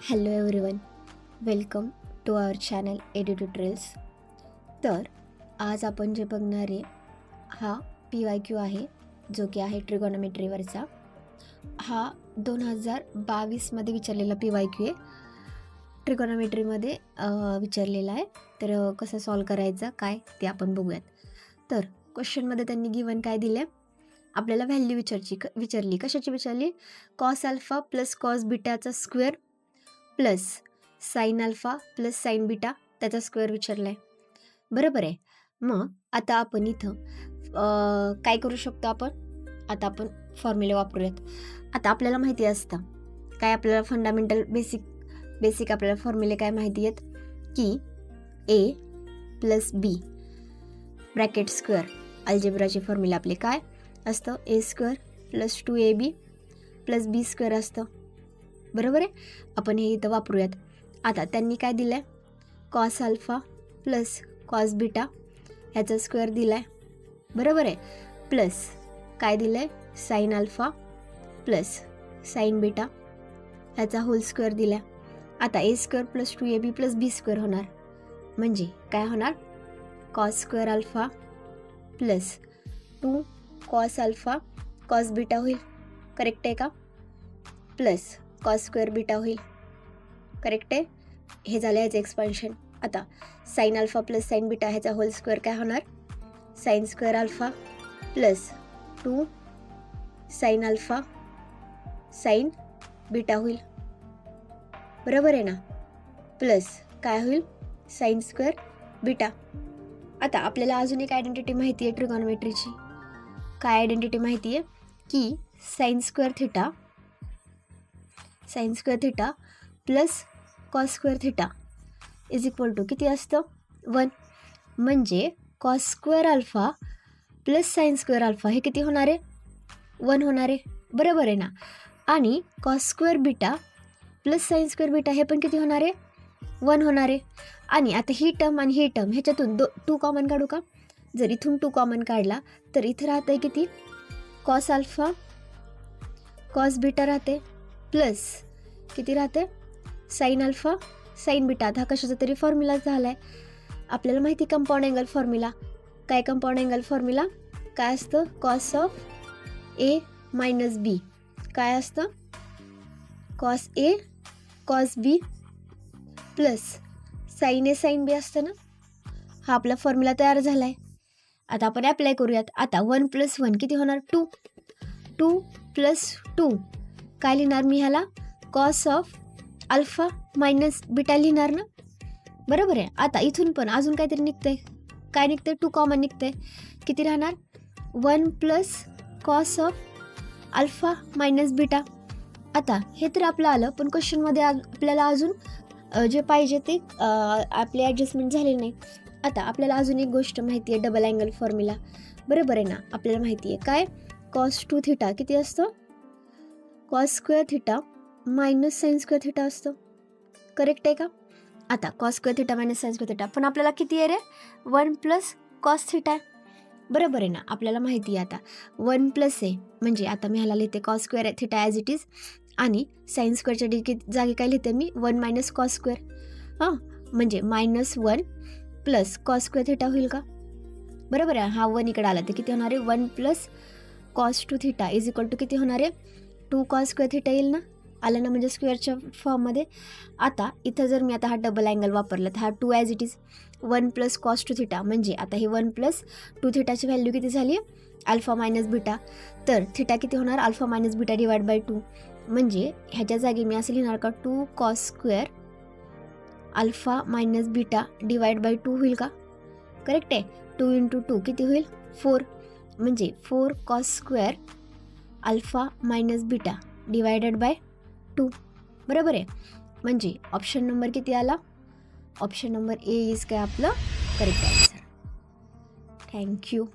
Hello everyone, welcome to our channel Edututorials. तर आज आपण जे बघणार आहे हा PYQ आहे, जो की आहे ट्रिगोनोमेट्रीवरचा. हा 2022मध्ये विचारलेला PYQ आहे, ट्रिगोनोमेट्रीमध्ये विचारलेला आहे. तर कसं सॉल्व करायचं काय ते आपण बघूयात. तर क्वेश्चनमध्ये त्यांनी गिवन काय दिले, आपल्याला व्हॅल्यू विचारली. कशाची विचारली? कॉस अल्फा प्लस कॉस बीटाचा square plus sine alpha plus sine beta त्याचा स्क्वेअर विचारला आहे. बरोबर आहे. मग आता आपण इथं काय करू शकतो आता आपण फॉर्म्युला वापरूयात. आता आपल्याला माहिती असतं काय, आपल्याला फंडामेंटल बेसिक आपल्याला फॉर्म्युले काय माहिती आहेत की A plus B bracket square अल्जेब्राचे फॉर्म्युला आपले काय असतं, A square plus 2AB plus B square असतं. बरोबर आहे. आपण हे इथं वापरूयात. आता त्यांनी काय दिलं आहे, cos alpha plus cos beta ह्याचा स्क्वेअर दिला आहे. बरोबर आहे. प्लस काय दिलं आहे, sine alpha plus sine beta ह्याचा होल स्क्वेअर दिला आहे. आता A square plus 2AB plus B square होणार, म्हणजे काय होणार, cos square alpha plus 2 cos alpha cos beta होईल. करेक्ट आहे का? प्लस कॉस स्क्वेअर बीटा होईल. करेक्ट आहे. हे झालं ह्याचं एक्सपान्शन. आता sine alpha plus sine beta ह्याचा होल स्क्वेअर काय होणार, sine square alpha plus 2 sine alpha sine beta होईल. बरोबर आहे ना. प्लस काय होईल, साईन स्क्वेअर बीटा. आता आपल्याला अजून एक आयडेंटिटी माहिती आहे ट्रिगोनोमेट्रीची. काय आयडेंटिटी माहिती आहे की sine square theta plus cos square theta is equal to किती असतं, 1. म्हणजे cos square alpha plus sine square alpha हे किती होणार आहे, 1 होणार आहे. बरोबर आहे ना. आणि cos square beta plus sine square beta हे पण किती होणार आहे, 1 होणार आहे. आणि आता ही टर्म आणि ही टर्म ह्याच्यातून 2 कॉमन काढू का? जर इथून 2 कॉमन काढला तर इथं राहतं आहे किती, कॉस अल्फा कॉस बीटा राहते प्लस किती राहते, साईन अल्फा साईन बीटा. आता हा कशाचा तरी फॉर्म्युला झाला आहे. आपल्याला माहिती कंपाऊंड अँगल फॉर्म्युला. काय कंपाऊंड अँगल फॉर्म्युला काय असतं, cos of A minus B काय असतं, cos A cos B plus sine A sine B असतं ना. हा आपला फॉर्म्युला तयार झाला आहे. आता आपण ॲप्लाय करूयात. आता 1 प्लस 1 किती होणार, 2 प्लस 2 काय लिहिणार मी ह्याला, cos of alpha minus beta लिहिणार ना. बरोबर आहे. आता इथून पण अजून काहीतरी निघतंय. काय निघतंय, 2 कॉमन निघतंय. किती राहणार, 1 plus cos of alpha minus beta. आता हे तर आपलं आलं, पण क्वेश्चनमध्ये आपल्याला अजून जे पाहिजे ते आपले ॲडजस्टमेंट झालेली नाही. आता आपल्याला अजून एक गोष्ट माहिती आहे, डबल अँगल फॉर्म्युला. बरोबर आहे ना. आपल्याला माहिती आहे काय, कॉस 2 थिटा किती असतं, cos square theta minus sine square theta असतं. करेक्ट आहे का? आता cos square theta minus sine square theta, पण आपल्याला किती आहे रे, 1 प्लस कॉस थिटा आहे. बरोबर आहे ना. आपल्याला माहिती आहे आता 1 प्लस आहे, म्हणजे आता मी ह्याला लिहिते cos square theta as it is, आणि साईन स्क्वेअरच्या जागी काय लिहिते मी, 1 मायनस कॉस स्क्वेअर. म्हणजे -1 प्लस कॉस स्क्वेअर थिटा होईल का? बरोबर आहे. हा 1 इकडे आला तर किती होणार आहे, 1 plus cos 2 theta is equal to किती होणार आहे, 2 कॉस स्क्वेअर थिटा येईल ना. आलं ना, म्हणजे स्क्वेअरच्या फॉर्ममध्ये. आता इथं जर मी आता हा डबल अँगल वापरला तर हा 2 as it is 1 plus cos 2 theta, म्हणजे आता हे 1 प्लस 2 थिटाची व्हॅल्यू किती झाली, अल्फा मायनस बीटा. तर थिटा किती होणार, alpha minus beta divide by 2. म्हणजे ह्याच्या जागी मी असं लिहिणार का, 2 cos square alpha minus beta divide by 2 होईल का? करेक्ट आहे. 2 इंटू 2 किती होईल, 4. म्हणजे 4 cos square alpha minus beta divided by 2. बरोबर आहे. म्हणजे ऑप्शन नंबर किती आला, ऑप्शन नंबर A इज काय आपलं करेक्ट आन्सर. थँक्यू.